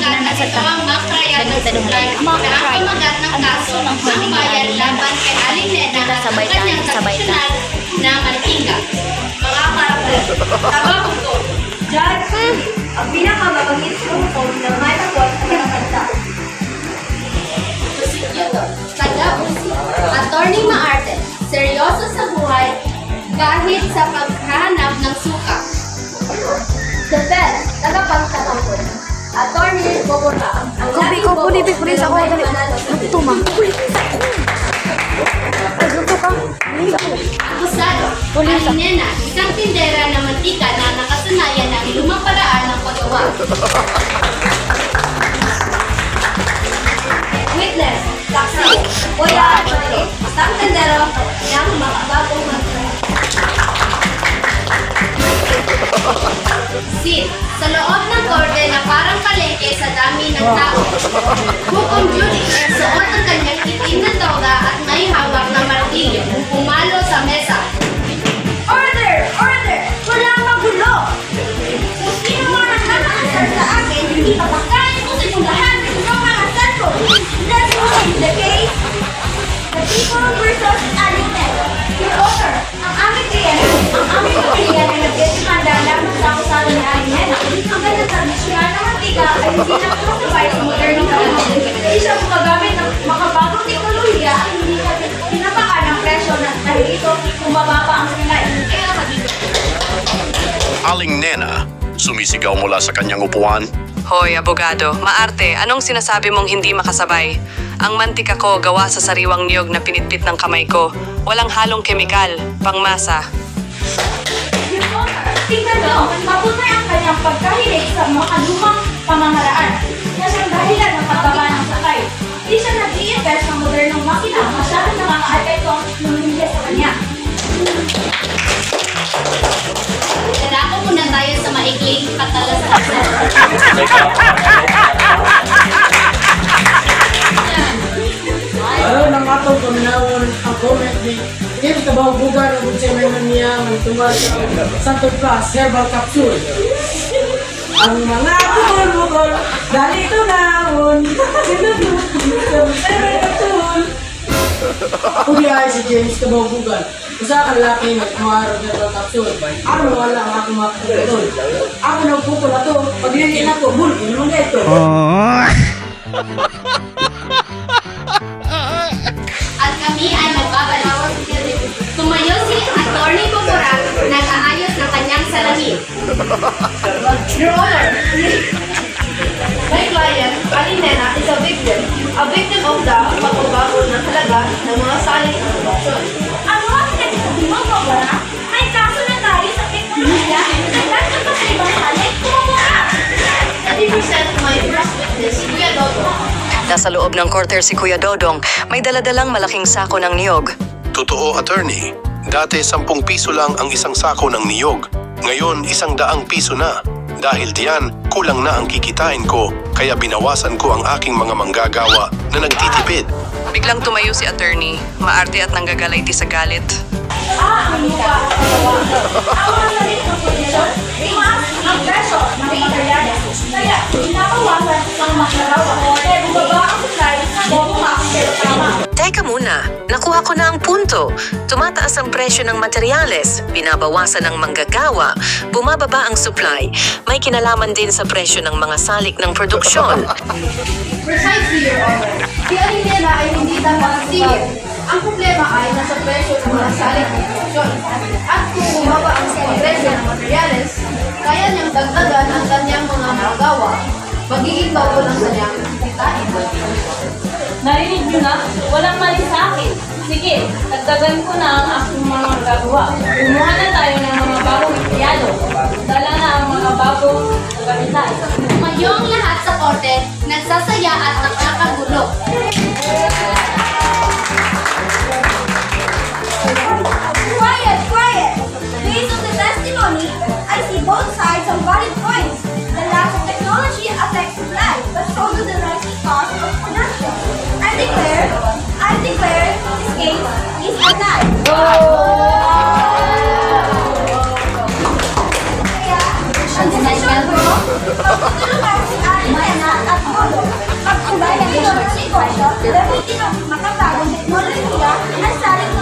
ginana sa tanong ang mga cry ang kaso ng pwedeng ni laban kay Aling Nena at ang kanyang tradisyonal na mantika. Mga karakter, tabang ko. Judge, ang pinakamabagit ko na may takot sa kanta. Attorney Maarte, seryoso sa buhay kahit sa paghahanap ng suka. Defense, tagapagtatapon. Attorney Bogota, ang labing bobo na Tuma. akusado, Aling Nena, isang tindera na mantika na nakasanayan ng lumang paraan ng paggawa. Witness, saksi, Kuya Arturo, isang tindero ng makabagong mantika. Sid, sa loob ng korte na parang palengke sa dami ng tao. Hukom Judy, suot ang kanyang itim na toga at may hawak na martilyo, pumalo sa mesa. Order! Order! Wala magulo! Kung sino man ang nakakasar sa akin, hindi papakain ko sa pundahan ng mga asal ko. Let's move the case. The people versus Aling Nena. Your Honor, ang aming pilihan ay nagdesimanda lamang sa akusado ni Aling Nena. Ang ganda tradisyonal na mantika ay hindi nakakasabay sa modernong panahon. Hindi siya gumagamit ng makabagong teknolohiya at hindi siya pinapakan ng presyo dahil ito bumababa ang sinay. Aling Nena, sumisigaw mula sa kanyang upuan. Hoy, abogado, Maarte, anong sinasabi mong hindi makasabay? Ang mantika ko gawa sa sariwang niyog na pinitpit ng kamay ko. Walang halong kemikal, pangmasa. Tingnan mo, mabuti ang kanyang pagkahilig sa mga lumang pamamaraan na siyang dahilan ng pagbaba ng sakay. Hindi siya nag-i-invest ng modernong makina, masyadong nakaka-apekto ang teknolohiya sa kanya. Darako muna tayo sa maikling katalasan. Araw ng atong paminawon ang comment ni Kim Kabaw-Bugan ang kutsimay niya ng tumal sa Santo Plus Herbal Capsule. Ang mga bukol-bukol, dalito naon, sinutulog, Herbal Capsule. Ako ay si James Kabaw-Bugan. Usa ka lalaki nagkumaro ng Herbal Capsule. Ano wala ang akong mga kapatid. Ako nagpupul na to, pag-iingin ako, bulkin mo na ito. At kami ay magbabalawas. Tumayo si Attorney Bogora, nag-aayos ng kanyang salamin. Your Honor, my client, Aling Nena, is a victim of the pagbabago ng halaga ng mga salik ng produksyon. Ano ang pinagsasabi mo, Bogora? May kaso na tayo sa teknolohiya, nagdagdag pa sa ibang salik, Bogora! Let me present my first witness, Kuya Dodo. Nasa loob ng korter si Kuya Dodong, may daladalang malaking sako ng niyog. Totoo, attorney. Dati 10 piso lang ang isang sako ng niyog. Ngayon 100 piso na. Dahil diyan, kulang na ang kikitain ko, kaya binawasan ko ang aking mga manggagawa na nagtitipid. Biglang tumayo si attorney, Maarte at nanggagalayti sa galit. Ang mukha ang pagawa. Ang mga salit ng kondisyon, iwas ang presyo ng materyales. Kaya, pinabawasan ang makagawa. Kaya bumaba ang supply, bumaba ang tama. Teka muna, nakuha ko na ang punto. Tumataas ang presyo ng materyales, binabawasan ang manggagawa, bumababa ang supply. May kinalaman din sa presyo ng mga salik ng produksyon. Precisely, Your Honor. Si Aling Nena ay hindi dapat singit. Ang problema ay nasa presyo ng mga salik ng produksyon. At kung bumaba ang presyo ng materyales, kaya niyang dagdagan ang kanyang mga magawa, magiging bago ng kanyang kitain. Narinig nyo na? Walang mali sa akin. Sige, dagdagan ko na ang aking mga gagawa. Kumuha na tayo ng mga bagong materialo. Dala na ang mga bagong gamitan. Mayong lahat sa korte, nagsasaya at nakakagulo. Quiet! Quiet! Based on the testimony, I see both sides of valid points. The lack of technology affects supply, but so do the rising cost of production. I declare this case is a tie. Kaya, ang desisyon ko, pagtutulungan si Aling Nena at negosyo, gamitin ang makabagong teknolohiya at saling